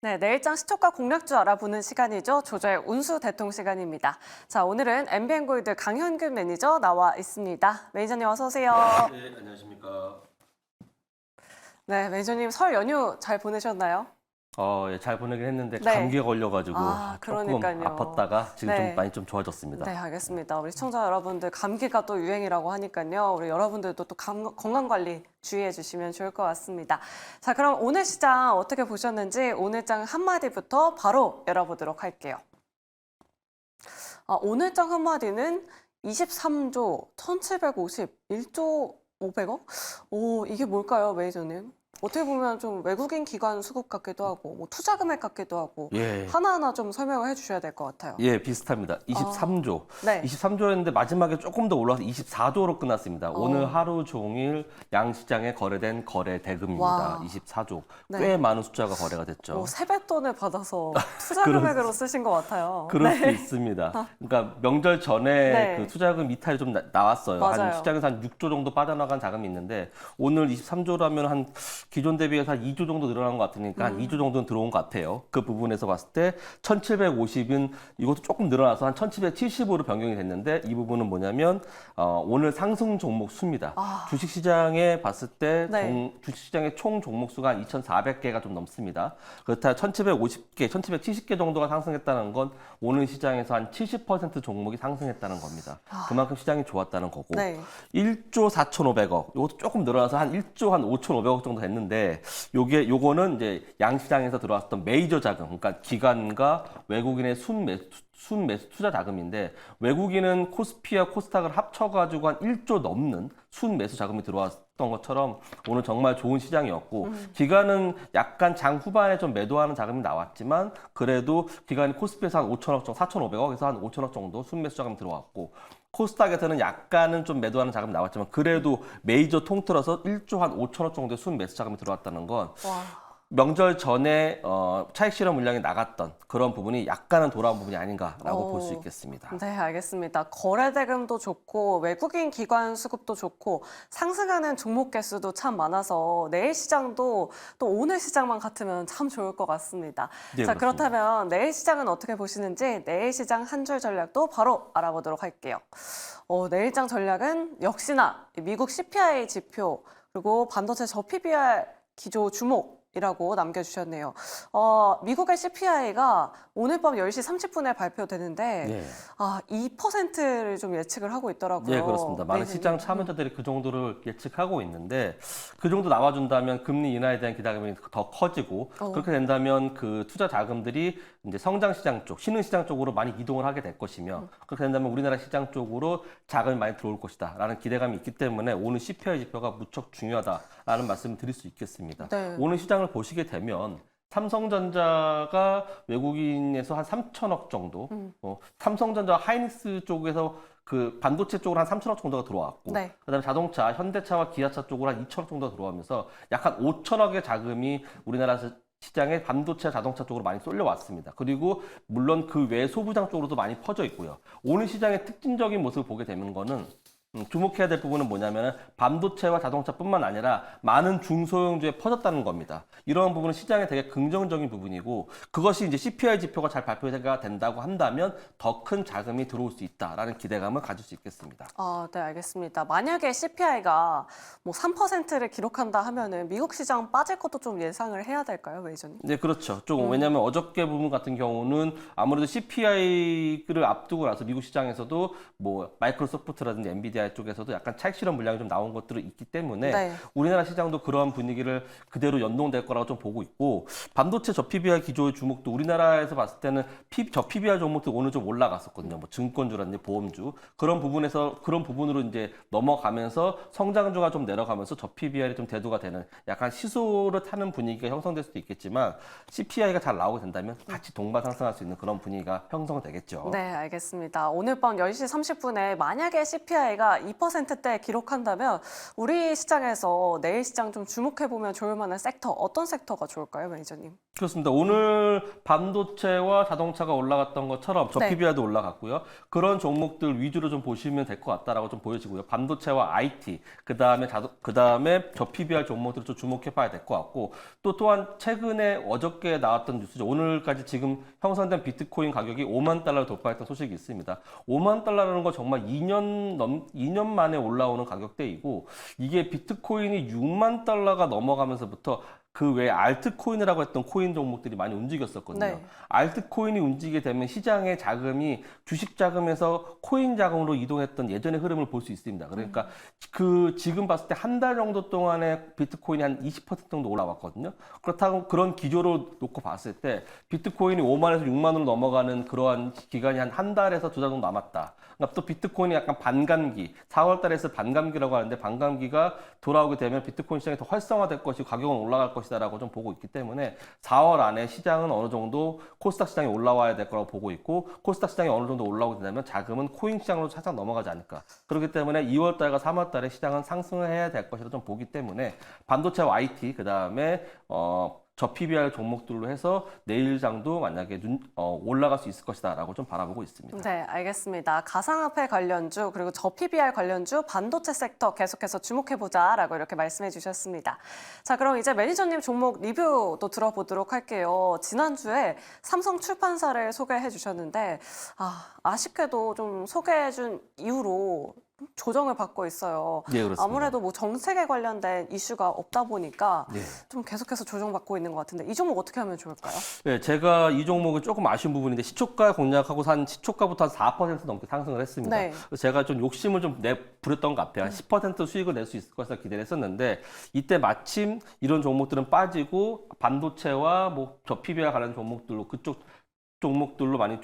네, 내일장 시초가 공략주 알아보는 시간이죠. 조저의 운수 대통 시간입니다. 자, 오늘은 MBN골드 강현균 매니저 나와 있습니다. 매니저님 어서 오세요. 네, 안녕하십니까. 네, 매니저님 설 연휴 잘 보내셨나요? 예, 잘 보내긴 했는데 네. 감기에 걸려가지고 조금 그러니까요. 아팠다가 지금 네. 좀 많이 좀 좋아졌습니다. 네, 알겠습니다. 우리 시청자 여러분들 감기가 또 유행이라고 하니까요. 우리 여러분들도 또 건강 관리 주의해 주시면 좋을 것 같습니다. 자, 그럼 오늘 시장 어떻게 보셨는지 오늘 장 한마디부터 바로 열어보도록 할게요. 오늘 장 한마디는 23조 1751조 500억? 오, 이게 뭘까요, 매니저님? 어떻게 보면 좀 외국인 기관 수급 같기도 하고, 뭐 투자 금액 같기도 하고, 예. 하나하나 좀 설명을 해주셔야 될 것 같아요. 예, 비슷합니다. 23조. 네. 23조였는데 마지막에 조금 더 올라서 24조로 끝났습니다. 오늘 하루 종일 양시장에 거래된 거래 대금입니다. 와. 24조. 네. 꽤 많은 숫자가 거래가 됐죠. 뭐 세뱃돈을 받아서 투자 금액으로 쓰신 것 같아요. 그럴 수 있습니다. 그러니까 명절 전에 네. 그 투자금 이탈이 좀 나왔어요. 맞아요. 시장에서 한 6조 정도 빠져나간 자금이 있는데 오늘 23조라면 한 기존 대비해서 한 2조 정도 늘어난 것 같으니까 한 2조 정도는 들어온 것 같아요. 그 부분에서 봤을 때 1750은 이것도 조금 늘어나서 한 1770으로 변경이 됐는데 이 부분은 뭐냐면 오늘 상승 종목 수입니다. 주식시장에 봤을 때 네. 주식시장의 총 종목 수가 한 2,400개가 좀 넘습니다. 그렇다 1,750개, 1,770개 정도가 상승했다는 건 오늘 시장에서 한 70% 종목이 상승했다는 겁니다. 그만큼 시장이 좋았다는 거고. 네. 1조 4,500억. 이것도 조금 늘어나서 한 1조 한 5,500억 정도 됐는데 요거는 이제 양시장에서 들어왔던 메이저 자금, 그러니까 기관과 외국인의 순매수 투자 자금인데 외국인은 코스피와 코스닥을 합쳐가지고 한 1조 넘는 순매수 자금이 들어왔던 것처럼 오늘 정말 좋은 시장이었고 기관은 약간 장 후반에 좀 매도하는 자금이 나왔지만 그래도 기관이 코스피에서 한 5천억 정도, 4,500억에서 한 5천억 정도 순매수 자금이 들어왔고 코스닥에서는 약간은 좀 매도하는 자금이 나왔지만 그래도 메이저 통틀어서 1조 한 5천억 정도의 순매수 자금이 들어왔다는 건 명절 전에 차익 실현 물량이 나갔던 그런 부분이 약간은 돌아온 부분이 아닌가라고 볼 수 있겠습니다. 네, 알겠습니다. 거래 대금도 좋고 외국인 기관 수급도 좋고 상승하는 종목 개수도 참 많아서 내일 시장도 또 오늘 시장만 같으면 참 좋을 것 같습니다. 네, 자, 그렇습니다. 그렇다면 내일 시장은 어떻게 보시는지 내일 시장 한 줄 전략도 바로 알아보도록 할게요. 내일장 전략은 역시나 미국 CPI 지표 그리고 반도체 저PBR 기조 주목 이라고 남겨주셨네요. 미국의 CPI가 오늘 밤 10시 30분에 발표되는데 네. 2%를 좀 예측을 하고 있더라고요. 네, 그렇습니다. 많은 네, 시장 참여자들이 그 정도를 예측하고 있는데 그 정도 나와준다면 금리 인하에 대한 기대감이 더 커지고 그렇게 된다면 그 투자 자금들이 이제 성장 시장 쪽, 신흥 시장 쪽으로 많이 이동을 하게 될 것이며 그렇게 된다면 우리나라 시장 쪽으로 자금이 많이 들어올 것이다라는 기대감이 있기 때문에 오늘 CPI 지표가 무척 중요하다라는 말씀을 드릴 수 있겠습니다. 네. 오늘 시장을 보시게 되면 삼성전자가 외국인에서 한 3천억 정도, 삼성전자 하이닉스 쪽에서 그 반도체 쪽으로 한 3천억 정도가 들어왔고, 네. 그다음에 자동차, 현대차와 기아차 쪽으로 한 2천억 정도가 들어오면서 약 한 5천억의 자금이 우리나라 시장에 반도체, 자동차 쪽으로 많이 쏠려왔습니다. 그리고 물론 그 외 소부장 쪽으로도 많이 퍼져 있고요. 오늘 시장의 특징적인 모습을 보게 되는 거는 주목해야 될 부분은 뭐냐면 반도체와 자동차뿐만 아니라 많은 중소형주에 퍼졌다는 겁니다. 이런 부분은 시장에 되게 긍정적인 부분이고 그것이 이제 CPI 지표가 잘 발표가 된다고 한다면 더 큰 자금이 들어올 수 있다라는 기대감을 가질 수 있겠습니다. 네, 알겠습니다. 만약에 CPI가 뭐 3%를 기록한다 하면은 미국 시장 빠질 것도 좀 예상을 해야 될까요, 매니저님? 네, 그렇죠. 조금 왜냐하면 어저께 부분 같은 경우는 아무래도 CPI를 앞두고 나서 미국 시장에서도 뭐 마이크로소프트라든지 엔비디아 쪽에서도 약간 차익 실현 물량이 좀 나온 것들이 있기 때문에 네. 우리나라 시장도 그런 분위기를 그대로 연동될 거라고 좀 보고 있고 반도체 저PBR 기조의 주목도 우리나라에서 봤을 때는 저PBR 종목도 오늘 좀 올라갔었거든요. 뭐 증권주라든지 보험주 그런 부분으로 이제 넘어가면서 성장주가 좀 내려가면서 저PBR이 좀 대두가 되는 약간 시소를 타는 분위기가 형성될 수도 있겠지만 CPI가 잘 나오게 된다면 같이 동반 상승할 수 있는 그런 분위기가 형성되겠죠. 네, 알겠습니다. 오늘 밤 10시 30분에 만약에 CPI가 2%대 기록한다면 우리 시장에서 내일 시장 좀 주목해보면 좋을 만한 섹터, 어떤 섹터가 좋을까요, 매니저님? 그렇습니다. 오늘 반도체와 자동차가 올라갔던 것처럼 저 네. PBR도 올라갔고요. 그런 종목들 위주로 좀 보시면 될 것 같다라고 좀 보여지고요. 반도체와 IT, 그다음에 저 PBR 종목들을 좀 주목해봐야 될 것 같고 또한 최근에 어저께 나왔던 뉴스죠. 오늘까지 지금 형성된 비트코인 가격이 5만 달러를 돌파했던 소식이 있습니다. 5만 달러라는 건 정말 2년 만에 올라오는 가격대이고 이게 비트코인이 6만 달러가 넘어가면서부터 그 외에 알트코인이라고 했던 코인 종목들이 많이 움직였었거든요. 네. 알트코인이 움직이게 되면 시장의 자금이 주식 자금에서 코인 자금으로 이동했던 예전의 흐름을 볼 수 있습니다. 그러니까 그 지금 봤을 때 한 달 정도 동안에 비트코인이 한 20% 정도 올라왔거든요. 그렇다고 그런 기조로 놓고 봤을 때 비트코인이 5만에서 6만으로 넘어가는 그러한 기간이 한 달에서 두 달 정도 남았다. 그러니까 또 비트코인이 약간 반감기, 4월 달에서 반감기라고 하는데 반감기가 돌아오게 되면 비트코인 시장이 더 활성화될 것이고 가격은 올라갈 것이다라고 좀 보고 있기 때문에 4월 안에 시장은 어느 정도 코스닥 시장이 올라와야 될 거라고 보고 있고 코스닥 시장이 어느 정도 올라오게 된다면 자금은 코인 시장으로 살짝 넘어가지 않을까. 그렇기 때문에 2월 달과 3월 달에 시장은 상승을 해야 될 것이라 좀 보기 때문에 반도체와 IT 그다음에 저 PBR 종목들로 해서 내일장도 만약에 올라갈 수 있을 것이다라고 좀 바라보고 있습니다. 네, 알겠습니다. 가상화폐 관련주 그리고 저 PBR 관련주 반도체 섹터 계속해서 주목해보자라고 이렇게 말씀해 주셨습니다. 자, 그럼 이제 매니저님 종목 리뷰도 들어보도록 할게요. 지난주에 삼성 출판사를 소개해 주셨는데 아쉽게도 좀 소개해준 이후로 조정을 받고 있어요. 네, 그렇습니다. 아무래도 뭐 정책에 관련된 이슈가 없다 보니까 네. 좀 계속해서 조정받고 있는 것 같은데 이 종목 어떻게 하면 좋을까요? 네, 제가 이 종목은 조금 아쉬운 부분인데 시초가 공략하고 시초가부터 한 4% 넘게 상승을 했습니다. 네. 그래서 제가 좀 욕심을 좀 부렸던 것 같아요. 한 10% 수익을 낼 수 있을 것이라 기대를 했었는데 이때 마침 이런 종목들은 빠지고 반도체와 뭐 저 PBR 관련 종목들로 그쪽 종목들로 많이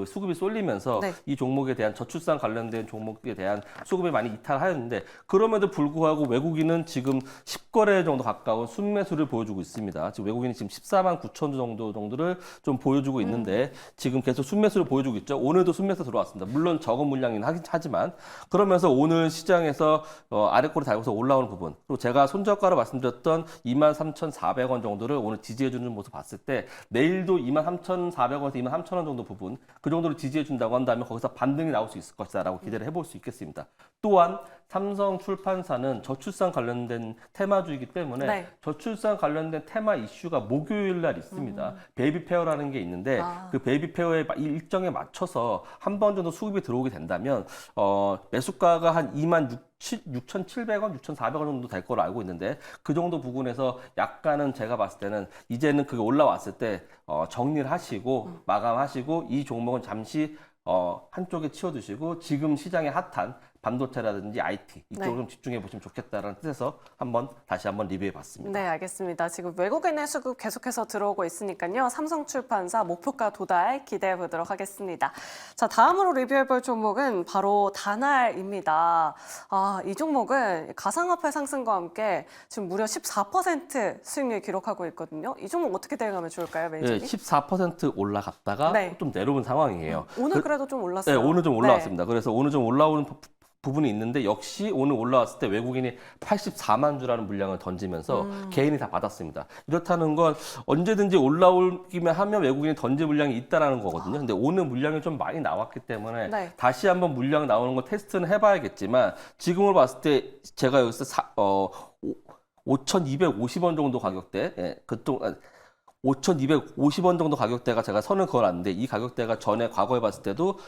수급이 쏠리면서 네. 이 종목에 대한 저출산 관련된 종목에 대한 수급이 많이 이탈하였는데 그럼에도 불구하고 외국인은 지금 10거래 정도 가까운 순매수를 보여주고 있습니다. 지금 외국인이 지금 14만 9천 주 정도를 좀 보여주고 있는데 지금 계속 순매수를 보여주고 있죠. 오늘도 순매수 들어왔습니다. 물론 적은 물량이긴 하지만 그러면서 오늘 시장에서 아래꼬리 달고서 올라오는 부분 그리고 제가 손절가로 말씀드렸던 23,400원 정도를 오늘 지지해주는 모습 봤을 때 내일도 23,400원에서 23,000원 정도 부분 그 정도로 지지해준다고 한다면 거기서 반등이 나올 수 있을 것이다라고 기대를 해볼 수 있겠습니다. 또한 삼성 출판사는 저출산 관련된 테마주이기 때문에 네. 저출산 관련된 테마 이슈가 목요일 날 있습니다. 베이비 페어라는 게 있는데 그 베이비 페어의 일정에 맞춰서 한 번 정도 수급이 들어오게 된다면 매수가가 한 6,700원, 6,400원 정도 될 거로 알고 있는데 그 정도 부분에서 약간은 제가 봤을 때는 이제는 그게 올라왔을 때 정리를 하시고 마감하시고 이 종목은 잠시 한쪽에 치워두시고 지금 시장에 핫한 반도체라든지 IT 이쪽으로 좀 집중해 보시면 좋겠다라는 뜻에서 다시 한번 리뷰해 봤습니다. 네, 알겠습니다. 지금 외국인의 수급 계속해서 들어오고 있으니까요. 삼성출판사 목표가 도달 기대해 보도록 하겠습니다. 자, 다음으로 리뷰해 볼 종목은 바로 다날입니다. 이 종목은 가상화폐 상승과 함께 지금 무려 14% 수익률 기록하고 있거든요. 이 종목 어떻게 대응하면 좋을까요, 네, 매니저님? 14% 올라갔다가 네. 좀 내려온 상황이에요. 오늘 그래도 좀 올랐어요. 네, 오늘 좀 올라왔습니다. 그래서 오늘 좀 올라오는 부분이 있는데 역시 오늘 올라왔을 때 외국인이 84만 주라는 물량을 던지면서 개인이 다 받았습니다. 이렇다는 건 언제든지 올라오기만 하면 외국인이 던질 물량이 있다라는 거거든요. 근데 오늘 물량이 좀 많이 나왔기 때문에 네. 다시 한번 물량 나오는 거 테스트는 해봐야겠지만 지금으로 봤을 때 제가 여기서 5,250원 정도 가격대, 그동안 5,250원 정도 가격대가 제가 선을 그어놨는데 이 가격대가 전에 과거에 봤을 때도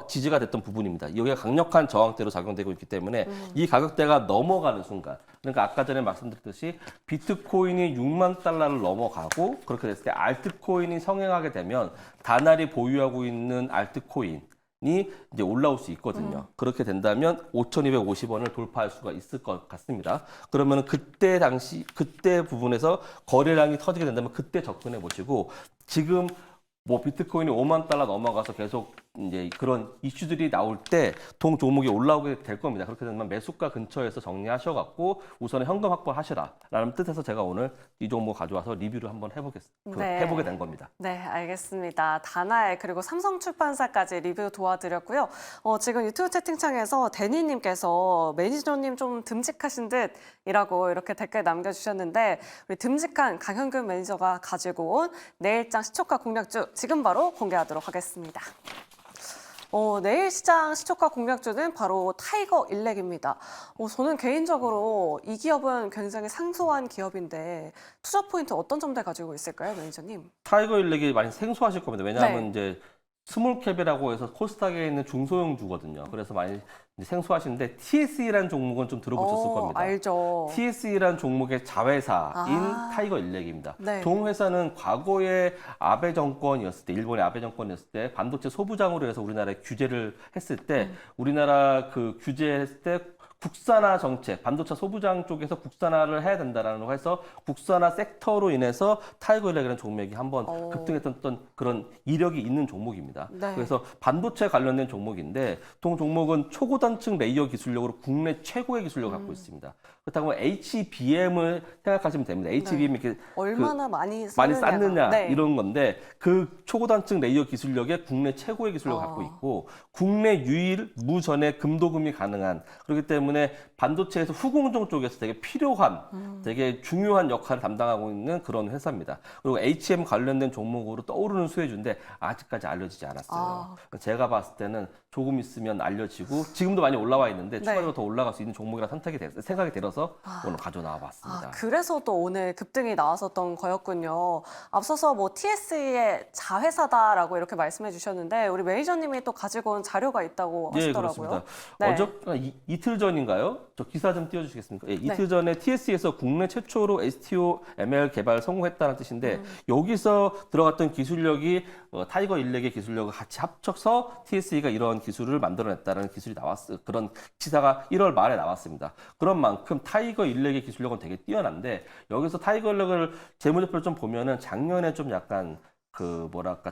지지가 됐던 부분입니다. 여기가 강력한 저항대로 작용되고 있기 때문에 이 가격대가 넘어가는 순간 그러니까 아까 전에 말씀드렸듯이 비트코인이 6만 달러를 넘어가고 그렇게 됐을 때 알트코인이 성행하게 되면 다날이 보유하고 있는 알트코인 이 이제 올라올 수 있거든요. 그렇게 된다면 5,250원을 돌파할 수가 있을 것 같습니다. 그러면 그때 부분에서 거래량이 터지게 된다면 그때 접근해 보시고 지금 뭐 비트코인이 5만 달러 넘어가서 계속 이제 그런 이슈들이 나올 때 동 종목이 올라오게 될 겁니다. 그렇게 되면 매수가 근처에서 정리하셔갖고 우선은 현금 확보하시라라는 뜻에서 제가 오늘 이 종목 가져와서 리뷰를 한번 해보게 된 겁니다. 네, 알겠습니다. 다나엘 그리고 삼성출판사까지 리뷰 도와드렸고요. 지금 유튜브 채팅창에서 데니님께서 매니저님 좀 듬직하신 듯이라고 이렇게 댓글 남겨주셨는데 우리 듬직한 강현균 매니저가 가지고 온 내일장 시초가 공략주 지금 바로 공개하도록 하겠습니다. 내일 시장 시초가 공략주는 바로 타이거 일렉입니다. 저는 개인적으로 이 기업은 굉장히 상소한 기업인데 투자 포인트 어떤 점들 가지고 있을까요, 매니저님? 타이거 일렉이 많이 생소하실 겁니다. 왜냐하면 이제 스몰캡이라고 해서 코스닥에 있는 중소형주거든요. 그래서 많이 생소하시는데 TSE라는 종목은 좀 들어보셨을 겁니다. 알죠. TSE라는 종목의 자회사인 타이거 일렉입니다. 네. 동회사는 과거에 아베 정권이었을 때, 일본의 아베 정권이었을 때 반도체 소부장으로 해서 우리나라에 규제를 했을 때 우리나라 그 규제했을 때 국산화 정책, 반도체 소부장 쪽에서 국산화를 해야 된다라는 거 해서 국산화 섹터로 인해서 타이거 일렉이라는 종목이 한번 급등했던 그런 이력이 있는 종목입니다. 네. 그래서 반도체 관련된 종목인데 동 종목은 초고단층 레이어 기술력으로 국내 최고의 기술력을 갖고 있습니다. 그렇다고 HBM을 생각하시면 됩니다. HBM이 이렇게 얼마나 많이 쌓느냐 네. 이런 건데 그 초고단층 레이어 기술력에 국내 최고의 기술력을 갖고 있고 국내 유일 무전의 금도금이 가능한 그렇기 때문에 반도체에서 후공정 쪽에서 되게 필요한 되게 중요한 역할을 담당하고 있는 그런 회사입니다. 그리고 HM 관련된 종목으로 떠오르는 수혜주인데 아직까지 알려지지 않았어요. 제가 봤을 때는 조금 있으면 알려지고 지금도 많이 올라와 있는데 추가로 더 올라갈 수 있는 종목이라 생각이 들어서 오늘 가져 나와 봤습니다. 그래서 또 오늘 급등이 나왔었던 거였군요. 앞서서 뭐 TSE의 자회사다라고 이렇게 말씀해 주셨는데 우리 매니저님이 또 가지고 온 자료가 있다고 하시더라고요. 그렇습니다. 이틀 전인가요? 저 기사 좀 띄워주시겠습니까? 예, 이틀 전에 TSE에서 국내 최초로 STO-ML 개발 성공했다는 뜻인데 여기서 들어갔던 기술력이 타이거 일렉의 기술력을 같이 합쳐서 TSE가 이런 기술을 만들어냈다는 기술이 그런 기사가 1월 말에 나왔습니다. 그런 만큼 타이거 일렉의 기술력은 되게 뛰어난데 여기서 타이거 일렉을 재무제표를 좀 보면은 작년에 좀 약간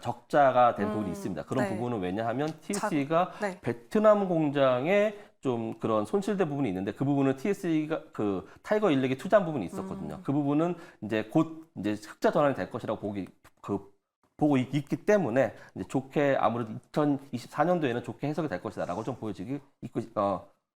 적자가 된 부분이 있습니다. 그런 부분은 왜냐하면 TSE가 베트남 공장에 좀 그런 손실된 부분이 있는데 그 부분은 TSE가 타이거 일렉이 투자한 부분이 있었거든요. 그 부분은 이제 곧 이제 흑자 전환이 될 것이라고 보고 있기 때문에 이제 좋게 아무래도 2024년도에는 좋게 해석이 될 것이다라고 좀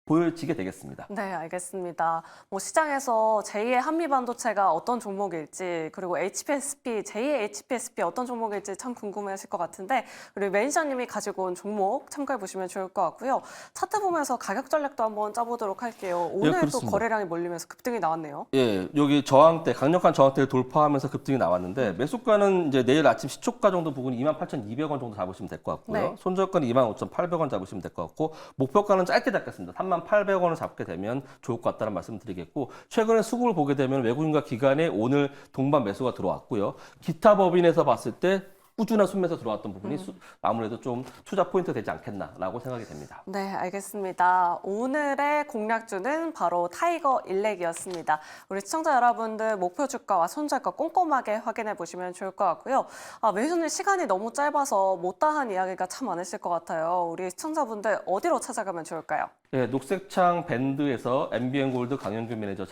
보여지게 되겠습니다. 네, 알겠습니다. 뭐 시장에서 제2의 한미반도체가 어떤 종목일지 그리고 HPSP, 제2의 HPSP 어떤 종목일지 참 궁금해하실 것 같은데 우리 매니저님이 가지고 온 종목 참고해 보시면 좋을 것 같고요. 차트 보면서 가격 전략도 한번 짜보도록 할게요. 오늘 또 거래량이 몰리면서 급등이 나왔네요. 예, 여기 강력한 저항대를 돌파하면서 급등이 나왔는데 매수가는 이제 내일 아침 시초가 정도 부분이 28,200원 정도 잡으시면 될 것 같고요. 손절가는 25,800원 잡으시면 될 것 같고 목표가는 짧게 잡겠습니다. 38,000원을 잡게 되면 좋을 것 같다는 말씀 드리겠고 최근에 수급을 보게 되면 외국인과 기관에 오늘 동반 매수가 들어왔고요. 기타 법인에서 봤을 때 꾸준한 순매수 들어왔던 부분이 아무래도 좀 투자 포인트 되지 않겠나라고 생각이 됩니다. 네, 알겠습니다. 오늘의 공략주는 바로 타이거 일렉이었습니다. 우리 시청자 여러분들 목표 주가와 손절가 꼼꼼하게 확인해 보시면 좋을 것 같고요. 매수는 시간이 너무 짧아서 못다한 이야기가 참 많으실 것 같아요. 우리 시청자분들 어디로 찾아가면 좋을까요? 네, 녹색창 밴드에서 MBN 골드 강현균 매니저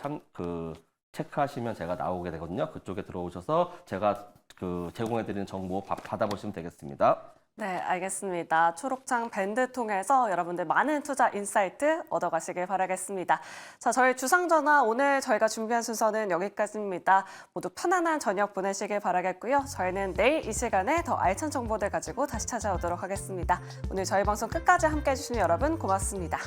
체크하시면 제가 나오게 되거든요. 그쪽에 들어오셔서 제가 제공해드리는 정보 받아보시면 되겠습니다. 네, 알겠습니다. 초록창 밴드 통해서 여러분들 많은 투자 인사이트 얻어가시길 바라겠습니다. 자, 저희 주상전화 오늘 저희가 준비한 순서는 여기까지입니다. 모두 편안한 저녁 보내시길 바라겠고요. 저희는 내일 이 시간에 더 알찬 정보들 가지고 다시 찾아오도록 하겠습니다. 오늘 저희 방송 끝까지 함께해 주신 여러분 고맙습니다.